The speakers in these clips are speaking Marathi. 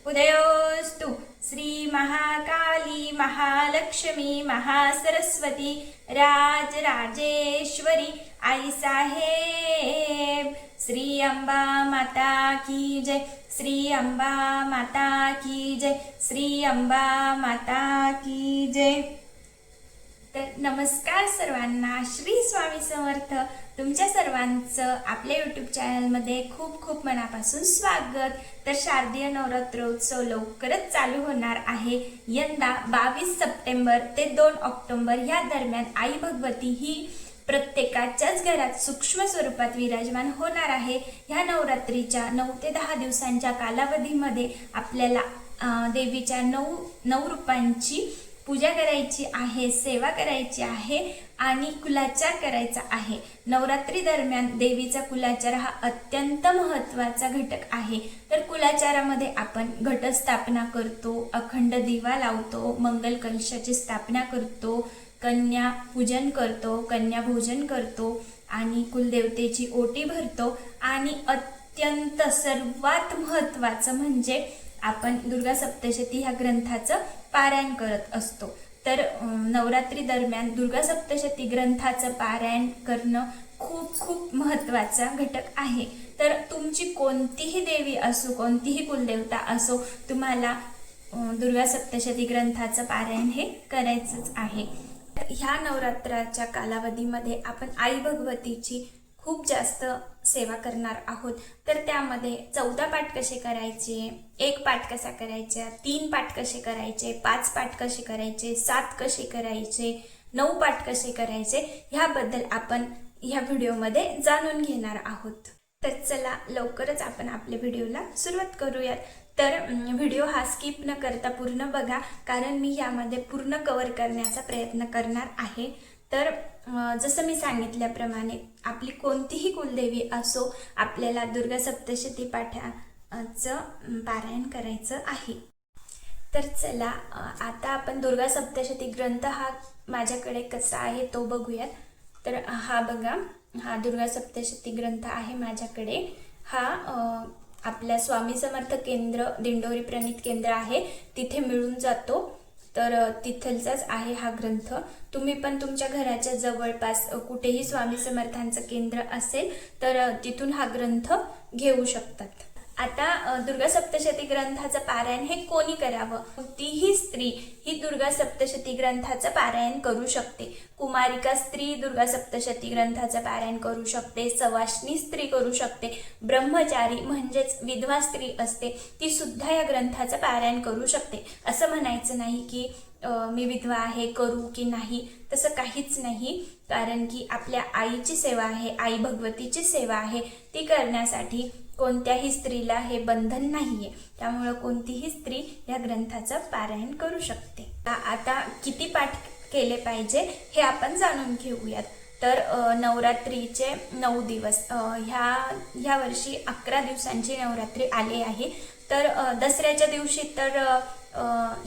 उदयोस्तु श्री महाकाली महालक्ष्मी महासरस्वती राजराजेश्वरी आई साहेब। श्री अंबा माता की जय, श्री अंबा माता की जय, श्री अंबा माता की जय। तर नमस्कार सर्वांना, श्री स्वामी समर्थ। तुमच्या सर्वांचं आपल्या यूट्यूब चॅनलमध्ये खूप खूप मनापासून स्वागत। तर शारदीय नवरात्रोत्सव लवकरच चालू होणार आहे। यंदा 22 सप्टेंबर ते 2 ऑक्टोबर या दरम्यान आई भगवती ही प्रत्येकाच्याच घरात सूक्ष्म स्वरूपात विराजमान होणार आहे। ह्या नवरात्रीच्या 9 ते 10 दिवसांच्या कालावधीमध्ये आपल्याला देवीच्या नऊ रूपांची पूजा करायची आहे, सेवा करायची आहे आणि कुलाचार करायचा आहे। नवरात्री दरम्यान देवीचा कुलाचार हा अत्यंत महत्त्वाचा घटक आहे। तर कुलाचारामध्ये आपण घटस्थापना करतो, अखंड दिवा लावतो, मंगल कलशाची स्थापना करतो, कन्या पूजन करतो, कन्या भोजन करतो आणि कुलदेवतेची ओटी भरतो आणि अत्यंत सर्वात महत्त्वाचं म्हणजे आपण दुर्गा सप्तशती ह्या ग्रंथाचं पारायण करत असतो। तर नवरात्री दरम्यान दुर्गा सप्तशती ग्रंथाचं पारायण करणं खूप खूप महत्त्वाचा घटक आहे। तर तुमची कोणतीही देवी असो, कोणतीही कुलदेवता असो, तुम्हाला दुर्गा सप्तशती ग्रंथाचं पारायण हे करायचंच आहे। ह्या नवरात्राच्या कालावधीमध्ये आपण आई भगवतीची खूप जास्त सेवा करणार आहोत। तर त्यामध्ये 14 पाठ कसे करायचे, 1 पाठ कसा करायचा, 3 पाठ कसे करायचे, 5 पाठ कसे करायचे, 7 कसे करायचे, 9 पाठ कसे करायचे, ह्याबद्दल आपण ह्या व्हिडिओमध्ये जाणून घेणार आहोत। तर चला लवकरच आपण आपल्या व्हिडिओला सुरुवात करूयात। तर व्हिडिओ हा स्किप न करता पूर्ण बघा, कारण मी यामध्ये पूर्ण कव्हर करण्याचा प्रयत्न करणार आहे। तर जसं मी सांगितल्याप्रमाणे आपली कोणतीही कुलदेवी असो, आपल्याला दुर्गा सप्तशती पाठाचं पारायण करायचं आहे। तर चला आता आपण दुर्गा सप्तशती ग्रंथ हा माझ्याकडे कसा आहे तो बघूयात। तर हा बघा, हा दुर्गा सप्तशती ग्रंथ आहे माझ्याकडे। हा आपल्या स्वामी समर्थ केंद्र दिंडोरी प्रणित केंद्र आहे तिथे मिळून जातो। तर तिथलचाच आहे हा ग्रंथ। तुम्ही पण तुमच्या घराच्या जवळपास कुठेही स्वामी समर्थांचं केंद्र असेल तर तिथून हा ग्रंथ घेऊ शकतात। आता दुर्गा सप्तशती ग्रंथाचं पारायण हे कोणी करावं? कोणतीही स्त्री ही दुर्गा सप्तशती ग्रंथाचं पारायण करू शकते। कुमारिका स्त्री दुर्गा सप्तशती ग्रंथाचं पारायण करू शकते, सवाष्णी स्त्री करू शकते, ब्रह्मचारी म्हणजेच विधवा स्त्री असते ती सुद्धा या ग्रंथाचं पारायण करू शकते। असं म्हणायचं नाही की मी विधवा आहे करू की नाही, तसं काहीच नाही। कारण की आपल्या आईची सेवा आहे, आई भगवतीची सेवा आहे, ती करण्यासाठी कोणत्याही स्त्रीला हे बंधन नाहीये। त्यामुळे कोणतीही स्त्री या ग्रंथाचं पारायण करू शकते। आता किती पाठ केले पाहिजे हे आपण जाणून घेऊयात। तर नवरात्रीचे 9 दिवस, ह्या वर्षी 11 दिवसांची नवरात्री आली आहे। तर दसऱ्याच्या दिवशी तर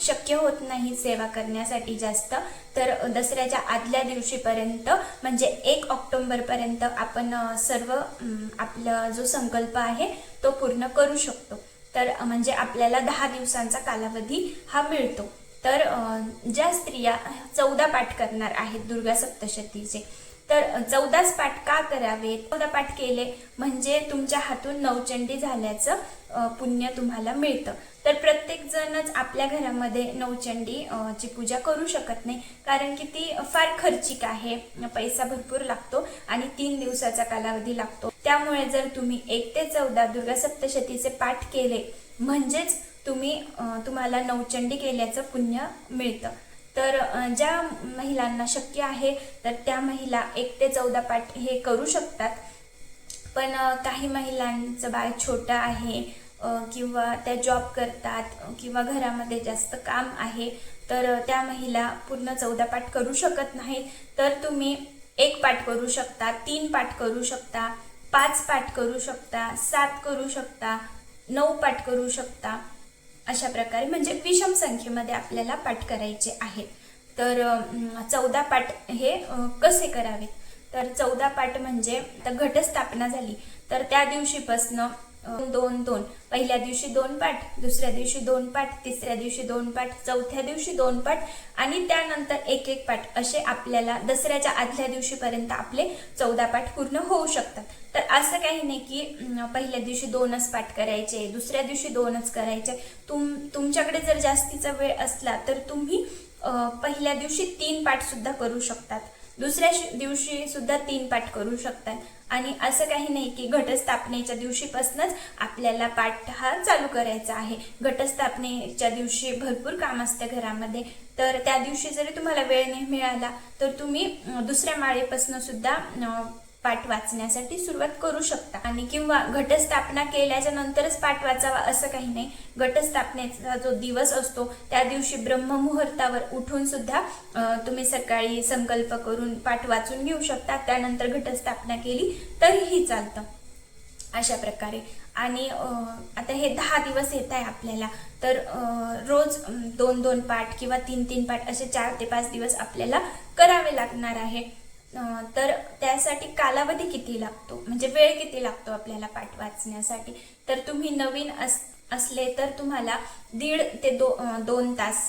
शक्य होत नाही सेवा करण्यासाठी जास्त। तर दसऱ्याच्या आदल्या दिवशीपर्यंत म्हणजे 1 ऑक्टोबरपर्यंत आपण सर्व आपला जो संकल्प आहे तो पूर्ण करू शकतो। तर म्हणजे आपल्याला 10 दिवसांचा कालावधी हा मिळतो। तर ज्या स्त्रिया 14 पाठ करणार आहेत दुर्गा सप्तशतीचे, तर 14च पाठ का करावेत? 14 पाठ केले म्हणजे तुमच्या हातून नवचंडी झाल्याचं पुण्य तुम्हाला मिळतं। तर प्रत्येक जणच आपल्या घरामध्ये नवचंडी ची पूजा करू शकत नाही, कारण की ती फार खर्चिक आहे, पैसा भरपूर लागतो आणि 3 दिवसाचा कालावधी लागतो। त्यामुळे जर तुम्ही 1 ते 14 दुर्गा सप्तशतीचे पाठ केले म्हणजेच तुम्हाला नवचंडी केल्याचं पुण्य मिळतं। तर ज्या महिलांना शक्य आहे तर त्या महिला 1 ते 14 पाठ हे करू शकतात। पण काही महिलांचं बाळ छोटं आहे किंवा त्या जॉब करतात किंवा घरामध्ये जास्त काम आहे, तर त्या महिला पूर्ण 14 पाठ करू शकत नाहीत। तर तुम्ही 1 पाठ करू शकता, 3 पाठ करू शकता, 5 पाठ करू शकता, 7 करू शकता, 9 पाठ करू शकता। अशा प्रकारे म्हणजे विषम संख्येमध्ये आपल्याला पाठ करायचे आहेत। तर 14 पाठ हे कसे करावेत? तर 14 पाठ म्हणजे घटस्थापना झाली तर त्या दिवशीपासनं दोन दोन, पहिल्या दिवशी 2 पाठ, दुसऱ्या दिवशी 2 पाठ, तिसऱ्या दिवशी 2 पाठ, चौथ्या दिवशी 2 पाठ आणि त्यानंतर एक एक पाठ असे आपल्याला दसऱ्याच्या आदल्या दिवशीपर्यंत आपले 14 पाठ पूर्ण होऊ शकतात. तर असं काही नाही की पहिल्या दिवशी 2च पाठ करायचे, दुसऱ्या दिवशी 2च करायचे. तुमच्याकडे जर जास्तीचा वेळ असला तर तुम्ही पहिल्या दिवशी 3 पाठ सुद्धा करू शकतात, दुसऱ्या दिवशी सुद्धा 3 पाठ करू शकतात. आणि असं काही नाही की घटस्थापनेच्या दिवशीपासूनच आपल्याला पाठ हा चालू करायचा आहे. घटस्थापनेच्या दिवशी भरपूर काम असते घरामध्ये, तर त्या दिवशी जरी तुम्हाला वेळ नाही मिळाला तर तुम्ही दुसऱ्या माळेपासून सुद्धा पाठ वाचण्यासाठी सुरुवात करू शकता. आणि किंवा घटस्थापना केल्याच्या नंतरच पाठ वाचावा असं काही नाही. घटस्थापनेचा जो दिवस असतो त्या दिवशी ब्रह्ममुहूर्तावर उठून सुद्धा तुम्ही सकाळी संकल्प करून पाठ वाचून घेऊ शकता. त्यानंतर घटस्थापना केली तरीही चालतं. अशा प्रकारे. आणि आता हे 10 दिवस येत आहे आपल्याला, तर रोज 2-2 पाठ किंवा 3-3 पाठ असे 4 ते 5 दिवस आपल्याला करावे लागणार आहे. तर त्यासाठी कालावधी किती लागतो, म्हणजे वेळ किती लागतो आपल्याला पाठ वाचण्यासाठी, तर तुम्ही नवीन असले तर तुम्हाला 1.5 ते 2 तास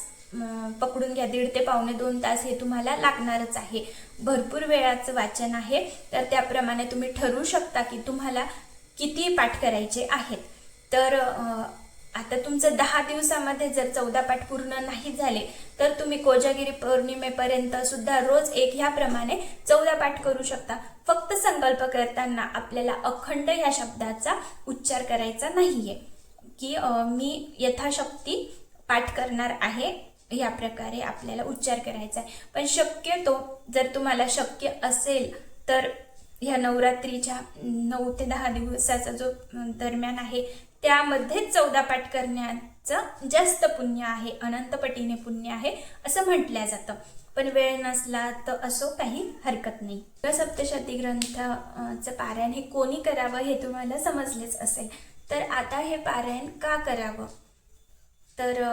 पकडून घ्या. 1.5 ते पावणे 2 तास हे तुम्हाला लागणारच आहे. भरपूर वेळाचं वाचन आहे, तर त्याप्रमाणे तुम्ही ठरवू शकता की तुम्हाला किती पाठ करायचे आहेत. तर आता तुमचं 10 दिवसामध्ये जर 14 पाठ पूर्ण नाही झाले तर तुम्ही कोजागिरी पौर्णिमेपर्यंत सुद्धा रोज एक ह्याप्रमाणे 14 पाठ करू शकता. फक्त संकल्प करताना आपल्याला अखंड ह्या शब्दाचा उच्चार करायचा नाहीये की मी यथाशक्ती पाठ करणार आहे, या प्रकारे आपल्याला उच्चार करायचा आहे. पण शक्यतो जर तुम्हाला शक्य असेल तर ह्या नवरात्रीच्या 9 ते 10 दिवसाचा जो दरम्यान आहे त्यामध्ये 14 पाठ करण्याचं जास्त पुण्य आहे, अनंतपटीने पुण्य आहे असं म्हटलं जातं. पण वेळ नसला तर असो, काही हरकत नाही. सप्तशती ग्रंथाचं पारायण हे कोणी करावं हे तुम्हाला समजलेच असेल. तर आता हे पारायण का करावं, तर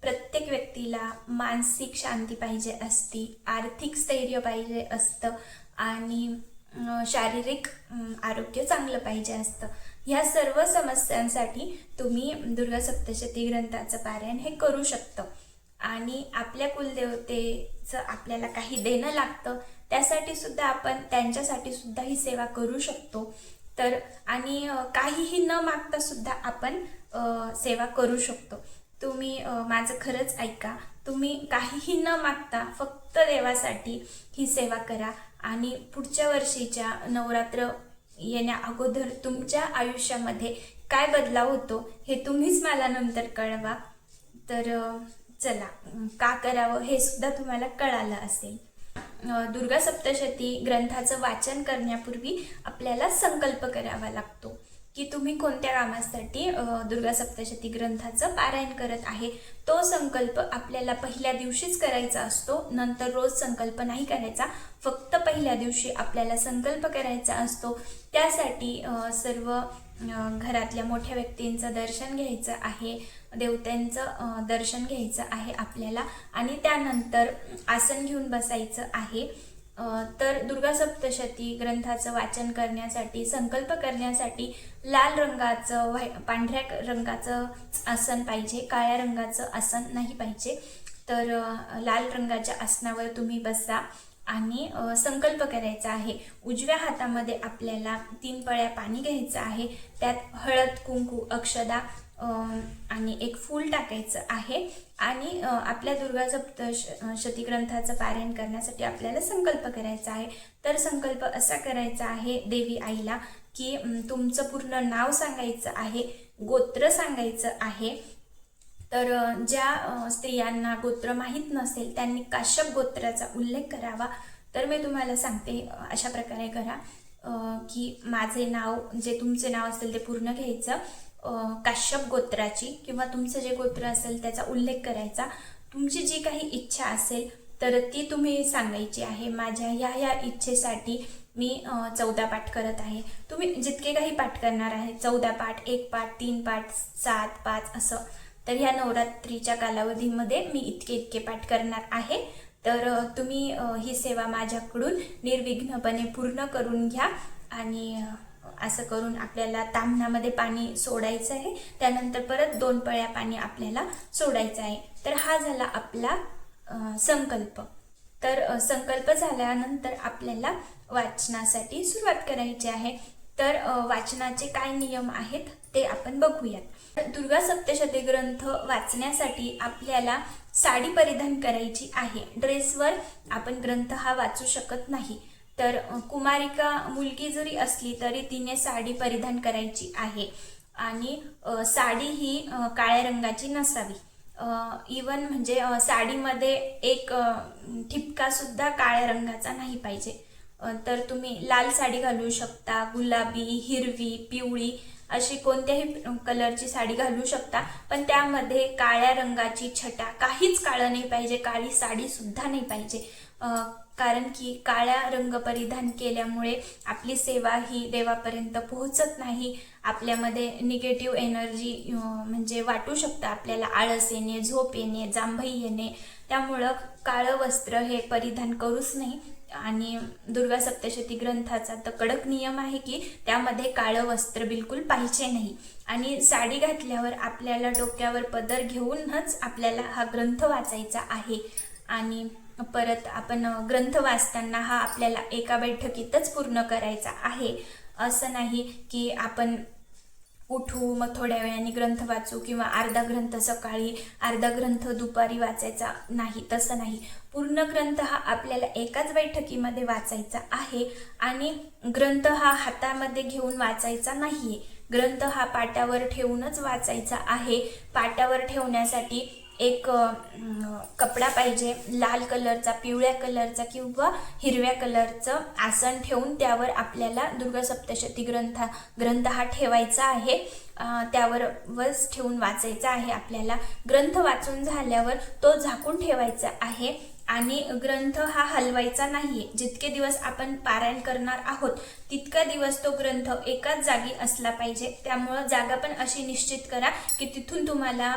प्रत्येक व्यक्तीला मानसिक शांती पाहिजे असती, आर्थिक स्थैर्य पाहिजे असतं आणि शारीरिक आरोग्य चांगलं पाहिजे असतं. ह्या सर्व समस्यांसाठी तुम्ही दुर्गा सप्तशती ग्रंथाचं पारायण हे करू शकतं. आणि आपल्या कुलदेवतेचं आपल्याला काही देणं लागतं, त्यासाठी सुद्धा आपण त्यांच्यासाठी सुद्धा ही सेवा करू शकतो. तर आणि काहीही न मागता सुद्धा आपण सेवा करू शकतो. तुम्ही माझं खरंच ऐका, तुम्ही काहीही न मागता फक्त देवासाठी ही सेवा करा आणि पुढच्या वर्षीच्या नवरात्र येण्या अगोदर तुमच्या आयुष्यामध्ये काय बदलाव होतो हे तुम्हीच मला नंतर कळवा. तर चला, का करावं हे सुद्धा तुम्हाला कळालं असेल. दुर्गा सप्तशती ग्रंथाचं वाचन करण्यापूर्वी आपल्याला संकल्प करावा लागतो की तुम्ही कोणत्या कामासाठी दुर्गा सप्तशती ग्रंथाचं पारायण करत आहे. तो संकल्प आपल्याला पहिल्या दिवशीच करायचा असतो, नंतर रोज संकल्प नाही करायचा. फक्त पहिल्या दिवशी आपल्याला संकल्प करायचा असतो. त्यासाठी सर्व घरातल्या मोठ्या व्यक्तींचं दर्शन घ्यायचं आहे, देवतांचं दर्शन घ्यायचं आहे आपल्याला आणि त्यानंतर आसन घेऊन बसायचं आहे. तर दुर्गा सप्तशती ग्रंथाचं वाचन करण्यासाठी, संकल्प करण्यासाठी लाल रंगाचं पांढऱ्या रंगाचं आसन पाहिजे, काळ्या रंगाचं आसन नाही पाहिजे. तर लाल रंगाच्या आसनावर तुम्ही बसा आणि संकल्प करायचा आहे. उजव्या हातामध्ये आपल्याला 3 पळ्या पाणी घ्यायचं आहे, त्यात हळद, कुंकू, अक्षदा आणि एक फूल टाकायचं आहे. आणि आपल्या दुर्गा सप्तशती ग्रंथाचं पारायण करण्यासाठी आपल्याला संकल्प करायचा आहे. तर संकल्प असा करायचा आहे देवी आईला की तुमचं पूर्ण नाव सांगायचं आहे, गोत्र सांगायचं आहे. तर ज्या स्त्रियांना गोत्र माहीत नसेल त्यांनी काश्यप गोत्राचा उल्लेख करावा. तर मी तुम्हाला सांगते, अशा प्रकारे करा की माझे नाव, जे तुमचे नाव असेल ते पूर्ण घ्यायचं, काश्यप गोत्राची किंवा तुमचं जे गोत्र असेल त्याचा उल्लेख करायचा. तुमची जी काही इच्छा असेल तर ती तुम्ही सांगायची आहे. माझ्या ह्या इच्छेसाठी मी 14 पाठ करत आहे. तुम्ही जितके काही पाठ करणार आहे, 14 पाठ, 1 पाठ, 3 पाठ, 7, 5 असं. तर ह्या नवरात्रीच्या कालावधीमध्ये मी इतके पाठ करणार आहे. तर तुम्ही ही सेवा माझ्याकडून निर्विघ्नपणे पूर्ण करून घ्या आणि असं करून आपल्याला ताम्हणामध्ये पाणी सोडायचं आहे. त्यानंतर परत 2 पळ्या पाणी आपल्याला सोडायचं आहे. तर हा झाला आपला संकल्प. तर संकल्प झाल्यानंतर आपल्याला वाचनासाठी सुरुवात करायची आहे. तर वाचनाचे काय नियम आहेत ते आपण बघूयात. दुर्गा सप्तशती ग्रंथ वाचण्यासाठी आपल्याला साडी परिधान करायची आहे. ड्रेसवर आपण ग्रंथ हा वाचू शकत नाही. तर कुमारिका मुलगी जरी असली तरी तिने साडी परिधान करायची आहे. आणि साडी ही काळ्या रंगाची नसावी. इवन म्हणजे साडीमध्ये एक ठिपका सुद्धा काळ्या रंगाचा नाही पाहिजे. तर तुम्ही लाल साडी घालू शकता, गुलाबी, हिरवी, पिवळी अशी कोणत्याही कलरची साडी घालू शकता. पण त्यामध्ये काळ्या रंगाची छटा, काहीच काळं नाही पाहिजे, काळी साडी सुद्धा नाही पाहिजे. कारण की काळ्या रंग परिधान केल्यामुळे आपली सेवा ही देवापर्यंत पोहोचत नाही. आपल्यामध्ये निगेटिव्ह एनर्जी म्हणजे वाटू शकतं आपल्याला, आळस येणे, झोप येणे, जांभई येणे. त्यामुळं काळं वस्त्र हे परिधान करूच नाही. आणि दुर्गा सप्तशती ग्रंथाचा तर कडक नियम आहे की त्यामध्ये काळं वस्त्र बिलकुल पाहिजे नाही. आणि साडी घातल्यावर आपल्याला डोक्यावर पदर घेऊनच आपल्याला हा ग्रंथ वाचायचा आहे. आणि परत आपण ग्रंथ वाचताना हा आपल्याला एका बैठकीतच पूर्ण करायचा आहे. असं नाही की आपण उठू मग थोड्या वेळाने ग्रंथ वाचू किंवा अर्धा ग्रंथ सकाळी अर्धा ग्रंथ दुपारी वाचायचा नाही, तसं नाही. पूर्ण ग्रंथ हा आपल्याला एकाच बैठकीमध्ये वाचायचा आहे. आणि ग्रंथ हा हातामध्ये घेऊन वाचायचा नाहीये. ग्रंथ हा पाटावर ठेवूनच वाचायचा आहे. पाटावर ठेवण्यासाठी एक कपडा पाहिजे, लाल कलरचा, पिवळ्या कलरचा हिरव्या कलरचं आसन ठेवून त्यावर आपल्याला दुर्गा सप्तशती ग्रंथ हा ठेवायचा आहे. त्यावर वस ठेवून वाचायचा आहे आपल्याला. ग्रंथ वाचून झाल्यावर तो झाकून ठेवायचा आहे. आणि ग्रंथ हा हलवायचा नाहीये. जितके दिवस आपण पारायण करणार आहोत तितका दिवस तो ग्रंथ एकाच जागी असला पाहिजे. त्यामुळं जागा पण अशी निश्चित करा की तिथून तुम्हाला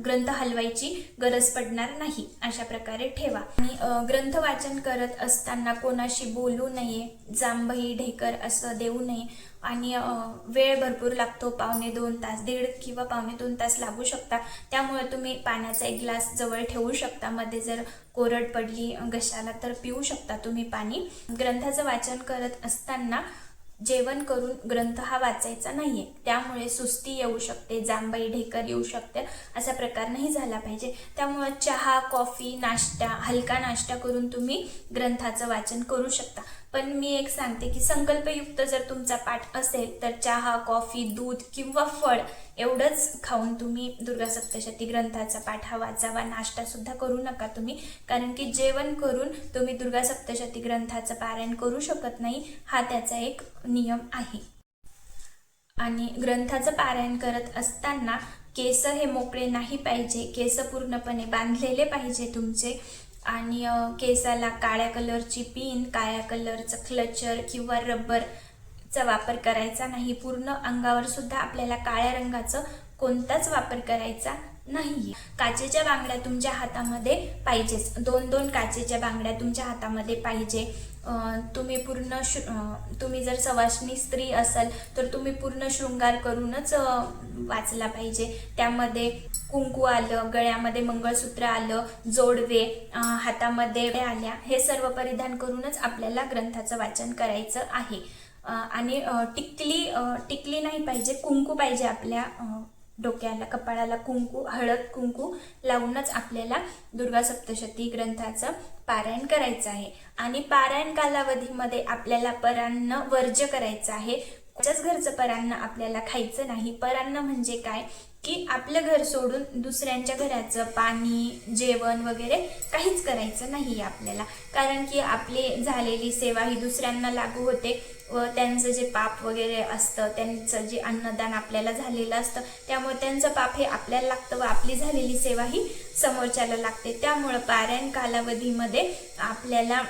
ग्रंथ हलवायची गरज पडणार नाही. अशा प्रकारे ठेवा. आणि ग्रंथ वाचन करत असताना कोणाशी बोलू नये, जांभई ढेकर असं देऊ नये. आणि वेळ भरपूर लागतो, 1.5-2 तास, 1.5 किंवा 1.5-2 तास लागू शकता. त्यामुळे तुम्ही पाण्याचा एक ग्लास जवळ ठेवू शकता. मध्ये जर कोरड पडली घशाला तर पिऊ शकता तुम्ही पाणी. ग्रंथाचं वाचन करत असताना जेवण करून ग्रंथ हा वाचायचा नाहीये. त्यामुळे सुस्ती येऊ शकते, जांभई ढेकर येऊ शकते. असा प्रकार नाही झाला पाहिजे. त्यामुळे चहा, कॉफी, नाश्ता, हलका नाश्ता करून तुम्ही ग्रंथाचं वाचन करू शकता. पण मी एक सांगते की संकल्पयुक्त जर तुमचा पाठ असेल तर चहा, कॉफी, दूध किंवा फळ एवढंच खाऊन तुम्ही दुर्गा सप्तशती ग्रंथाचा पाठ हा वाचावा. नाश्ता सुद्धा करू नका तुम्ही. कारण की जेवण करून तुम्ही दुर्गा सप्तशती ग्रंथाचं पारायण करू शकत नाही. हा त्याचा एक नियम आहे. आणि ग्रंथाचं पारायण करत असताना केस हे मोकळे नाही पाहिजे. केस पूर्णपणे बांधलेले पाहिजे तुमचे. आणि केसाला काळ्या कलरची पिन, काळ्या कलरचं क्लचर किंवा रबरचा वापर करायचा नाही. पूर्ण अंगावर सुद्धा आपल्याला काळ्या रंगाचं कोणताच वापर करायचा नाही. काचेच्या बांगड्या तुमच्या हातामध्ये पाहिजेच. 2-2 काचेच्या बांगड्या तुमच्या हातामध्ये पाहिजे. तुम्ही जर सवाष्णी स्त्री असाल तर तुम्ही पूर्ण शृंगार करूनच वाचला पाहिजे. त्यामध्ये कुंकू आलं, गळ्यामध्ये मंगळसूत्र आलं, जोडवे हातामध्ये आल्या, हे सर्व परिधान करूनच आपल्याला ग्रंथाचं वाचन करायचं आहे. आणि टिकली नाही पाहिजे, कुंकू पाहिजे आपल्या डोक्याला, कपाळाला कुंकू, हळद कुंकू लावूनच आपल्याला दुर्गा सप्तशती ग्रंथाचं पारायण करायचं आहे. आणि पारायण कालावधीमध्ये आपल्याला परान्न वर्ज्य करायचं आहे. त्याच्याच घरचं परान्न आपल्याला खायचं नाही. परान्न म्हणजे काय की आपलं घर सोडून दुसऱ्यांच्या घराचं पाणी, जेवण वगैरे काहीच करायचं नाही आपल्याला. कारण की आपली झालेली सेवा ही दुसऱ्यांना लागू होते व त्यांचं जे पाप वगैरे असतं, त्यांचं जे अन्नदान आपल्याला झालेलं असतं, त्यामुळे त्यांचं पाप हे आपल्याला लागतं व आपली झालेली सेवा ही समोरच्याला लागते. त्यामुळं पारायण कालावधीमध्ये आपल्याला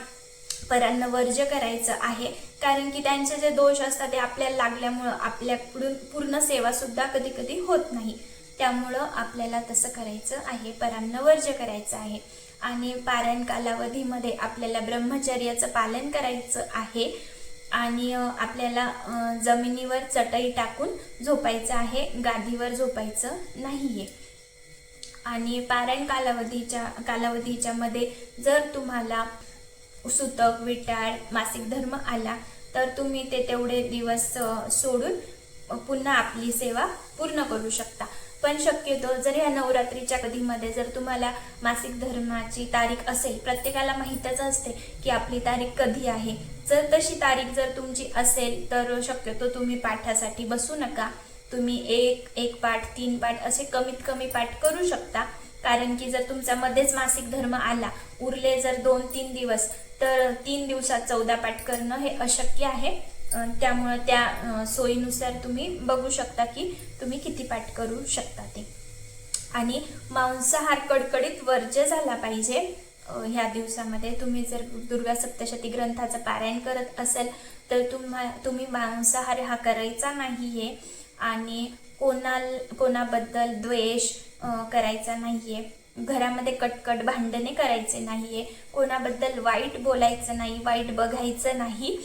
परान्न वर्ज्य करायचं आहे. कारण की त्यांचे जे दोष असतात ते आपल्याला लागल्यामुळं आपल्याकडून पूर्ण सेवा सुद्धा कधी कधी होत नाही. त्यामुळं आपल्याला तसं करायचं आहे, परान्न वर्ज्य करायचं आहे. आणि पारायण कालावधीमध्ये आपल्याला ब्रह्मचर्याचं पालन करायचं आहे. आणि आपल्याला जमिनीवर चटई टाकून झोपायचं आहे, गादीवर झोपायचं नाहीये. आणि पारायण कालावधीच्या मध्ये जर तुम्हाला सुतक, विटाळ, मासिक धर्म आला तर तुम्ही ते तेवढे दिवस सोडून पुन्हा आपली सेवा पूर्ण करू शकता. पण शक्यतो जर ह्या नवरात्रीच्या कधीमध्ये जर तुम्हाला मासिक धर्माची तारीख असेल, प्रत्येकाला माहीतच असते की आपली तारीख कधी आहे, जर तशी तारीख जर तुमची असेल तर शक्यतो तुम्ही पाठासाठी बसू नका. तुम्ही एक पाठ, 3 पाठ असे कमीत कमी पाठ करू शकता. कारण की जर तुमचा मध्येच मासिक धर्म आला, उरले जर 2-3 दिवस, तर 3 दिवसात 14 पाठ करणं हे अशक्य आहे. त्यामुळे त्या सोयीनुसार तुम्ही बघू शकता की तुम्ही किती पाठ करू शकता ते. आणि मांसाहार कडकडीत वर्ज्य झाला पाहिजे ह्या दिवसामध्ये. तुम्ही जर दुर्गा सप्तशती ग्रंथाचं पारायण करत असेल तर तुम्ही मांसाहार हा करायचा नाहीये. आणि कोणाबद्दल द्वेष करायचा नाहीये. घरामध्ये कटकट भांडणे करायचे नाहीये. कोणाबद्दल वाईट बोलायचं नाही, वाईट बघायचं नाही.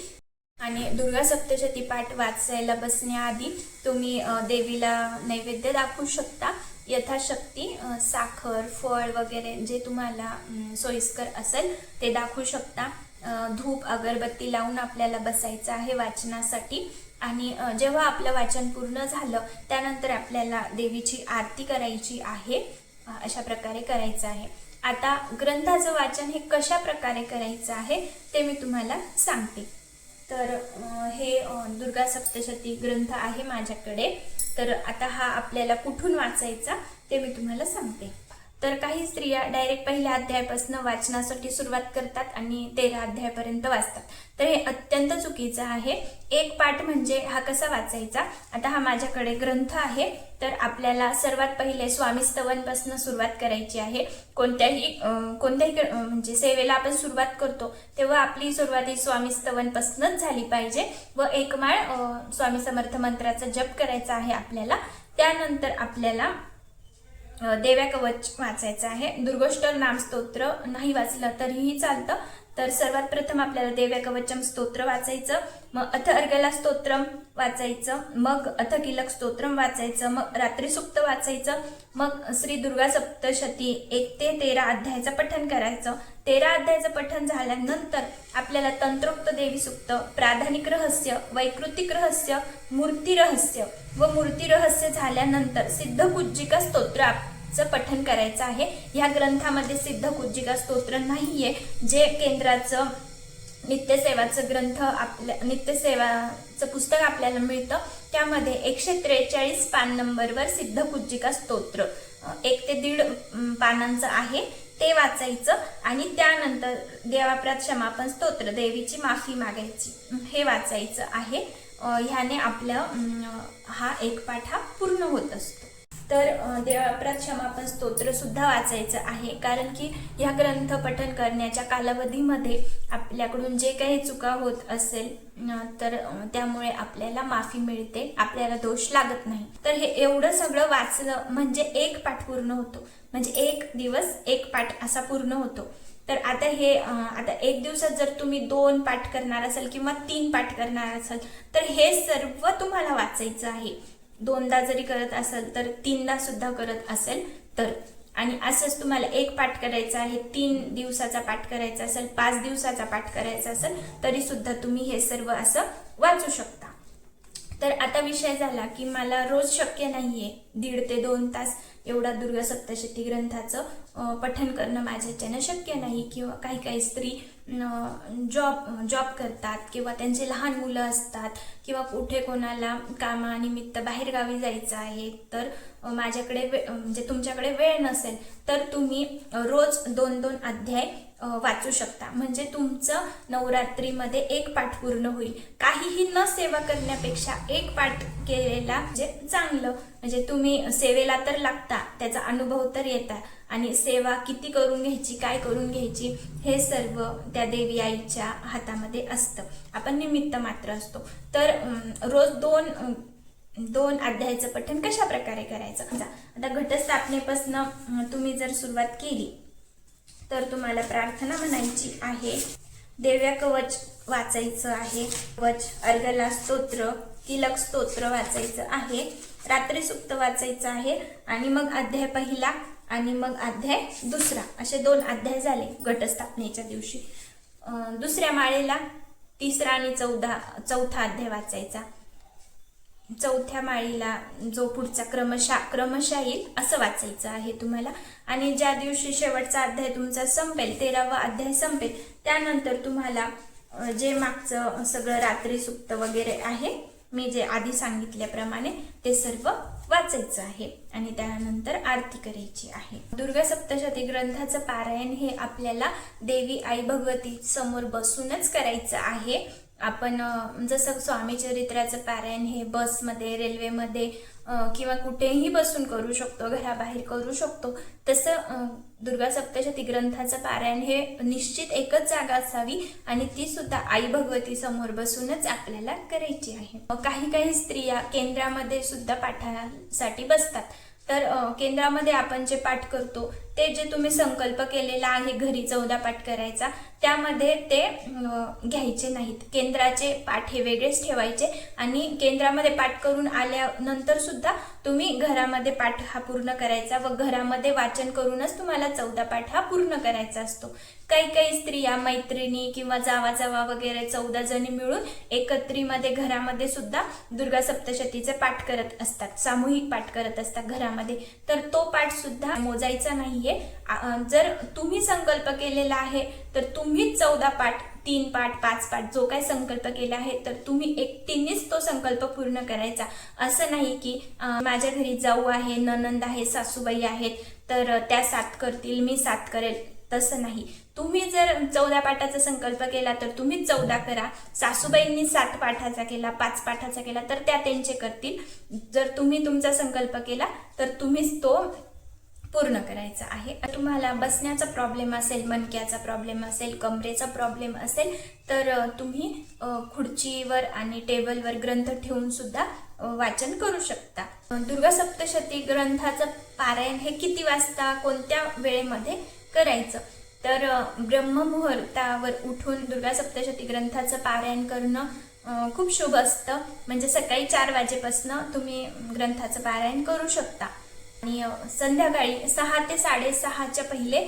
आणि दुर्गा सप्तशती पाठ वाचायला बसण्याआधी तुम्ही देवीला नैवेद्य दाखवू शकता. यथाशक्ती साखर, फळ वगैरे जे तुम्हाला सोयीस्कर असेल ते दाखवू शकता. धूप अगरबत्ती लावून आपल्याला बसायचं आहे वाचनासाठी. आणि जेव्हा आपलं वाचन पूर्ण झालं त्यानंतर आपल्याला देवीची आरती करायची आहे. अशा प्रकारे करायचं आहे. आता ग्रंथाचं वाचन हे कशा प्रकारे करायचं आहे ते मी तुम्हाला सांगते. तर हे दुर्गा सप्तशती ग्रंथ आहे माझ्याकडे. तर आता हा आपल्याला कुठून वाचायचा ते मी तुम्हाला सांगते. तर काही स्त्रिया डायरेक्ट पहिल्या अध्यायापासून वाचनासाठी सुरुवात करतात आणि 13 अध्यायापर्यंत वाचतात. तर हे अत्यंत चुकीचं आहे. एक पाठ म्हणजे हा कसा वाचायचा. आता हा माझ्याकडे ग्रंथ आहे. तर आपल्याला सर्वात पहिले स्वामी स्तवनपासून सुरुवात करायची आहे. कोणत्याही म्हणजे सेवेला आपण सुरुवात करतो तेव्हा आपली सुरुवात स्वामी स्तवनपासूनच झाली पाहिजे. व एक माळ स्वामी समर्थ मंत्राचा जप करायचा आहे आपल्याला. त्यानंतर आपल्याला देव्या कवच वाचायचं आहे. दुर्गोष्टर नाम स्तोत्र नाही वाचलं तरीही चालतं. तर सर्वात प्रथम आपल्याला देव्या कवचम स्तोत्र वाचायचं, मग अथ अर्गला स्तोत्रम वाचायचं, मग अथ किलक स्तोत्रम वाचायचं, मग रात्री सुक्त वाचायचं, मग श्री दुर्गा सप्तशती 1 ते 13 अध्यायाचं पठण करायचं. 13 अध्यायाचं पठण झाल्यानंतर आपल्याला तंत्रोक्त देवी सुक्त, प्राधानिक रहस्य, वैकृतिक रहस्य, मूर्ती रहस्य व मूर्ती रहस्य झाल्यानंतर सिद्ध कुज्जिका स्तोत्र पठण करायचं आहे. ह्या ग्रंथामध्ये सिद्ध कुज्जिका स्तोत्र नाहीये. जे केंद्राचं नित्यसेवाचं ग्रंथ नित्यसेवाचं पुस्तक आपल्याला मिळतं त्यामध्ये 143 पान नंबरवर सिद्ध कुज्जिका स्तोत्र 1 ते 1.5 पानांचं आहे ते वाचायचं. आणि त्यानंतर देवापराध क्षमापन स्तोत्र, देवीची माफी मागायची, हे वाचायचं आहे. ह्याने आपलं हा एक पाठ हा पूर्ण होत असतो. तर देवापराध क्षमापन स्तोत्र सुद्धा वाचायचं आहे. कारण की ह्या ग्रंथ पठण करण्याच्या कालावधीमध्ये आपल्याकडून जे काही चुका होत असेल तर त्यामुळे आपल्याला माफी मिळते, आपल्याला दोष लागत नाही. तर हे एवढं सगळं वाचलं म्हणजे एक पाठ पूर्ण होतो. म्हणजे एक दिवस एक पाठ असा पूर्ण होतो. तर आता एक दिवसात जर तुम्ही 2 पाठ करणार असाल किंवा 3 पाठ करणार असाल तर हे सर्व तुम्हाला वाचायचं आहे. 2दा जरी करत असेल तर 3दा सुद्धा करत असेल तर. आणि असंच तुम्हाला एक पाठ करायचा आहे, 3 दिवसाचा पाठ करायचा असेल, 5 दिवसाचा पाठ करायचा असेल तरी सुद्धा तुम्ही हे सर्व असं वाचू शकता. तर आता विषय झाला की मला रोज शक्य नाहीये 1.5 ते 2 तास एवढा दुर्गा सप्तशती ग्रंथाचं पठण करणं माझ्याच्यानं शक्य नाही. किंवा काही स्त्री जॉब करतात किंवा त्यांचे लहान मुलं असतात किंवा कुठे कोणाला कामानिमित्त बाहेर गावी जायचं आहे तर माझ्याकडे म्हणजे तुमच्याकडे वेळ नसेल तर तुम्ही रोज 2-2 अध्याय वाचू शकता. म्हणजे तुमचं नवरात्रीमध्ये एक पाठ पूर्ण होईल. काहीही न सेवा करण्यापेक्षा एक पाठ केलेला म्हणजे चांगलं. म्हणजे तुम्ही सेवेला तर लागता, त्याचा अनुभव तर येता आणि सेवा किती करून घ्यायची, काय करून घ्यायची हे सर्व त्या देवी आईच्या हातामध्ये असतं. आपण निमित्त मात्र असतो. तर रोज 2 अध्यायाचं पठण कशा प्रकारे करायचं. आता घटस्थापनेपासून तुम्ही जर सुरुवात केली तर तुम्हाला प्रार्थना म्हणायची आहे. दिव्य कवच वाचायचं आहे, कवच, अर्गला स्तोत्र, तिलक स्तोत्र वाचायचं आहे, रात्री सुक्त वाचायचं आहे आणि मग अध्याय पहिला आणि मग अध्याय दुसरा असे 2 अध्याय झाले घटस्थापनेच्या दिवशी. दुसऱ्या माळेला 3रा आणि 4था अध्याय वाचायचा. 4थ्या माळीला जो पुढचा क्रमशः येईल असं वाचायचं आहे तुम्हाला. आणि ज्या दिवशी शेवटचा अध्याय तुमचा संपेल, 13वा अध्याय संपेल, त्यानंतर तुम्हाला जे मागचं सगळं रात्री सुक्त वगैरे आहे मी जे आधी सांगितल्याप्रमाणे ते सर्व वाचायचं आहे आणि त्यानंतर आरती करायची आहे. दुर्गा सप्तशती ग्रंथाचं पारायण हे आपल्याला देवी आई भगवती समोर बसूनच करायचं आहे. आपण जसं स्वामी चरित्राचं पारायण हे बसमध्ये, रेल्वेमध्ये किंवा कुठेही बसून करू शकतो, घराबाहेर करू शकतो, तसं दुर्गा सप्तशती ग्रंथाचं पारायण हे निश्चित एकच जागा असावी आणि ती सुद्धा आई भगवती समोर बसूनच आपल्याला करायची आहे. काही स्त्रिया केंद्रामध्ये सुद्धा पाठासाठी बसतात. तर केंद्रामध्ये आपण जे पाठ करतो ते जे तुम्ही संकल्प केलेला आहे घरी 14 पाठ करायचा, त्यामध्ये ते घ्यायचे नाहीत. केंद्राचे पाठ हे वेगळेच ठेवायचे आणि केंद्रामध्ये पाठ करून आल्यानंतर सुद्धा तुम्ही घरामध्ये पाठ हा पूर्ण करायचा व घरामध्ये वाचन करूनच तुम्हाला 14 पाठ हा पूर्ण करायचा असतो. काही स्त्रिया, मैत्रिणी किंवा जावा वगैरे 14 जणी मिळून एकत्रीमध्ये घरामध्ये सुद्धा दुर्गा सप्तशतीचे पाठ करत असतात, सामूहिक पाठ करत असतात घरामध्ये. तर तो पाठ सुद्धा मोजायचा नाहीये. जर तुम्ही संकल्प केलेला आहे तर तुम्ही 14 पाठ, 3 पाठ, 5 पाठ जो काय संकल्प केला आहे तर तुम्ही एकटीनेच तो संकल्प पूर्ण करायचा. असं नाही की माझ्या घरी जाऊ आहे, ननंद आहे, सासूबाई आहेत तर त्या 7 करतील, मी 7 करेल, तसं नाही. तुम्ही जर 14 पाठाचा संकल्प केला तर तुम्ही 14 करा. सासूबाईंनी 7 पाठाचा केला, 5 पाठाचा केला तर त्या त्यांचे करतील. जर तुम्ही तुमचा संकल्प केला तर तुम्हीच तो पूर्ण करायचा आहे. तुम्हाला बसण्याचा प्रॉब्लेम असेल, मणक्याचा प्रॉब्लेम असेल, कमरेचा प्रॉब्लेम असेल तर तुम्ही खुर्चीवर आणि टेबलवर ग्रंथ ठेवून सुद्धा वाचन करू शकता. दुर्गा सप्तशती ग्रंथाचं पारायण हे किती वाजता, कोणत्या वेळेमध्ये करायचं तर ब्रह्ममुहूर्तावर उठून दुर्गा सप्तशती ग्रंथाचं पारायण करणं खूप शुभ असतं. म्हणजे सकाळी 4 वाजेपासून तुम्ही ग्रंथाचं पारायण करू शकता आणि संध्याकाळी 6 ते 6:30च्या पहिले,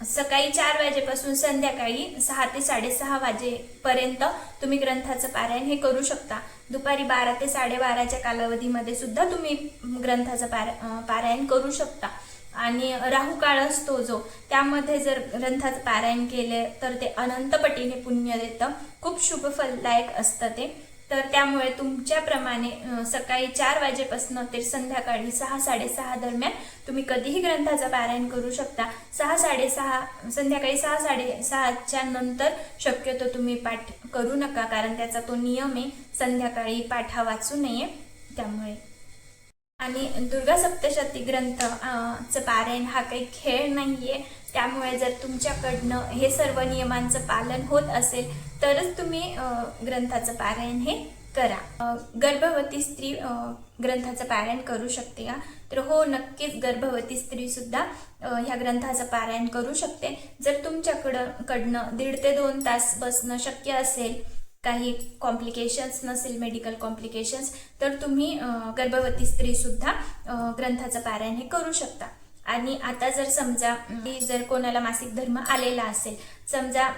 सकाळी 4 वाजेपासून संध्याकाळी 6 ते 6:30 वाजेपर्यंत तुम्ही ग्रंथाचं पारायण हे करू शकता. दुपारी 12 ते 12:30च्या कालावधीमध्ये सुद्धा तुम्ही ग्रंथाचं पारायण करू शकता. आणि राहू काळ असतो जो, त्यामध्ये जर ग्रंथाचं पारायण केले तर ते अनंत पटीने पुण्य देतं, खूप शुभ फलदायक असतं ते. तर त्यामुळे तुमच्याप्रमाणे सकाळी 4 वाजेपासून ते संध्याकाळी 6-6:30 दरम्यान तुम्ही कधीही ग्रंथाचं पारायण करू शकता. 6-6:30 संध्याकाळी 6-6:30च्या नंतर शक्यतो तुम्ही पाठ करू नका, कारण त्याचा तो नियम आहे संध्याकाळी पाठ वाचू नये त्यामुळे. आणि दुर्गा सप्तशती ग्रंथचं पारायण हा काही खेळ नाहीये, त्यामुळे जर तुमच्याकडनं हे सर्व नियमांचं पालन होत असेल तरच तुम्ही ग्रंथाचं पारायण हे करा. गर्भवती स्त्री ग्रंथाचं पारायण करू शकते का तर हो, नक्कीच गर्भवती स्त्री सुद्धा ह्या ग्रंथाचं पारायण करू शकते. जर तुमच्याकडनं 1.5 ते 2 तास बसणं शक्य असेल, काही कॉम्प्लिकेशन्स नसेल, मेडिकल कॉम्प्लिकेशन्स, तर तुम्ही गर्भवती स्त्री सुद्धा ग्रंथाचं पारायण हे करू शकता. आणि आता जर समजा जर कोणाला मासिक धर्म आलेला असेल, समजा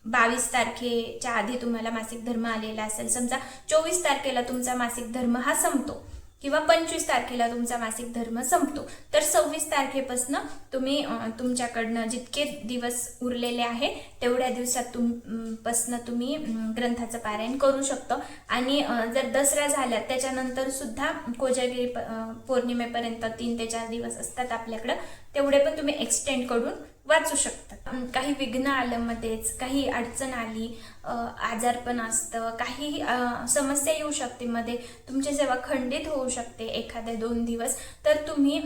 22 तारखेच्या आधी तुम्हाला मासिक धर्म आलेला असेल, समजा 24 तारखेला तुमचा मासिक धर्म हा संपतो किंवा 25 तारखेला तुमचा मासिक धर्म संपतो, तर 26 तारखेपासून तुम्ही तुमच्याकडनं जितके दिवस उरलेले आहे तेवढ्या दिवसात पासनं तुम्ही ग्रंथाचं पारायण करू शकतो. आणि जर दसरा झाला त्याच्यानंतर सुद्धा कोजागिरी पौर्णिमेपर्यंत 3 ते 4 दिवस असतात आपल्याकडं, तेवढे पण तुम्ही एक्सटेंड करून वाचू शकतात. काही विघ्न आलं मध्येच, काही अडचण आली, आजारपण असतं, काही समस्या येऊ शकते मध्ये, तुमची सेवा खंडित होऊ शकते एखादे 2 दिवस, तर तुम्ही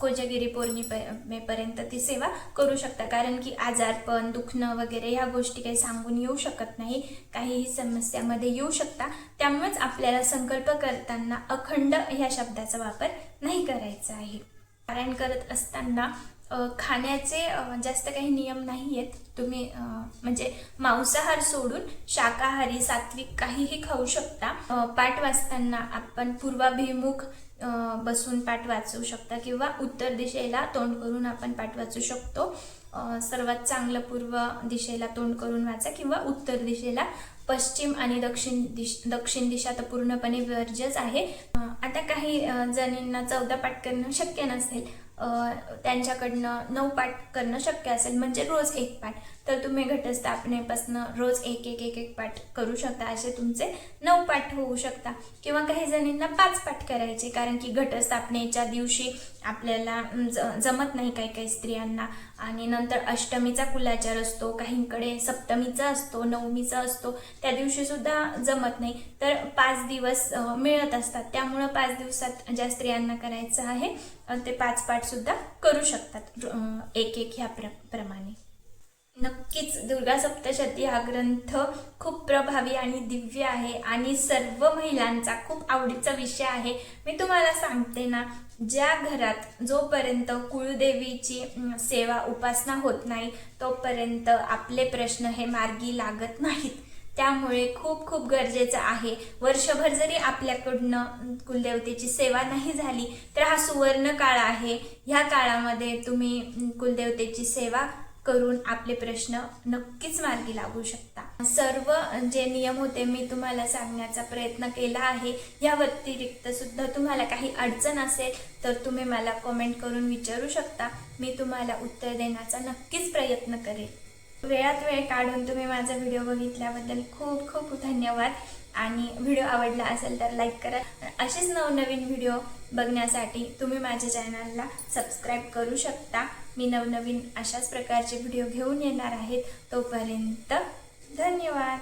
कोजागिरी पौर्णिमेपर्यंत ती सेवा करू शकता. कारण की आजारपण, दुखणं वगैरे ह्या गोष्टी काही सांगून येऊ शकत नाही, काहीही समस्यामध्ये येऊ शकता. त्यामुळेच आपल्याला संकल्प करताना अखंड ह्या शब्दाचा वापर नाही करायचा आहे. पारायण करत असताना खाण्याचे जास्त काही नियम नाही आहेत. तुम्ही म्हणजे मांसाहार सोडून शाकाहारी सात्विक काहीही खाऊ शकता. पाठ वाचताना आपण पूर्वाभिमुख बसून पाठ वाचू शकता किंवा उत्तर दिशेला तोंड करून आपण पाठ वाचू शकतो. सर्वात चांगलं पूर्व दिशेला तोंड करून वाचा किंवा उत्तर दिशेला. पश्चिम आणि दक्षिण दिशा तर पूर्णपणे वर्ज्यच आहे. आता काही जणींना 14 पाठ करणं शक्य नसेल, त्यांच्याकडनं 9 पाठ करणं शक्य असेल, म्हणजे रोज 1 पाठ, तर तुम्ही घटस्थापनेपासून रोज एक पाठ करू शकता. असे तुमचे 9 पाठ होऊ शकता. किंवा काही जणींना 5 पाठ करायचे, कारण की घटस्थापनेच्या दिवशी आपल्याला जमत नाही काही स्त्रियांना, आणि नंतर अष्टमीचा कुलाचार असतो, काहींकडे सप्तमीचा असतो, नवमीचा असतो, त्या दिवशी सुद्धा जमत नाही. तर 5 दिवस मिळत असतात, त्यामुळं 5 दिवसात ज्या स्त्रियांना करायचं आहे ते 5 पाठ सुद्धा करू शकतात, एक ह्या प्रमाणे. नक्कीच दुर्गा सप्तशती हा ग्रंथ खूप प्रभावी आणि दिव्य आहे आणि सर्व महिलांचा खूप आवडीचा विषय आहे. मी तुम्हाला सांगते ना, ज्या घरात जोपर्यंत कुळदेवीची सेवा उपासना होत नाही तोपर्यंत आपले प्रश्न हे मार्गी लागत नाहीत. त्यामुळे खूप खूप गरजेचं आहे. वर्षभर जरी आपल्याकडनं कुलदेवतेची सेवा नाही झाली तर हा सुवर्ण काळ आहे. ह्या काळामध्ये तुम्ही कुलदेवतेची सेवा करून आपले प्रश्न नक्कीच मार्गी लागू शकता. सर्व जे नियम होते मी तुम्हाला सांगण्याचा प्रयत्न केला आहे. या व्यतिरिक्त सुद्धा तुम्हाला काही अडचण असेल तर तुम्ही मला कमेंट करून विचारू शकता. मी तुम्हाला उत्तर देण्याचा नक्कीच प्रयत्न करेन. वेळात वेळ काढून तुम्ही माझा व्हिडिओ बघितल्याबद्दल खूप खूप धन्यवाद. आणि व्हिडिओ आवडला असेल तर लाईक करा. असेच नवनवीन व्हिडिओ बघण्यासाठी तुम्ही माझ्या चॅनलला सबस्क्राईब करू शकता. मी नवनवीन अशाच प्रकारचे व्हिडिओ घेऊन येणार आहेत. तोपर्यंत धन्यवाद.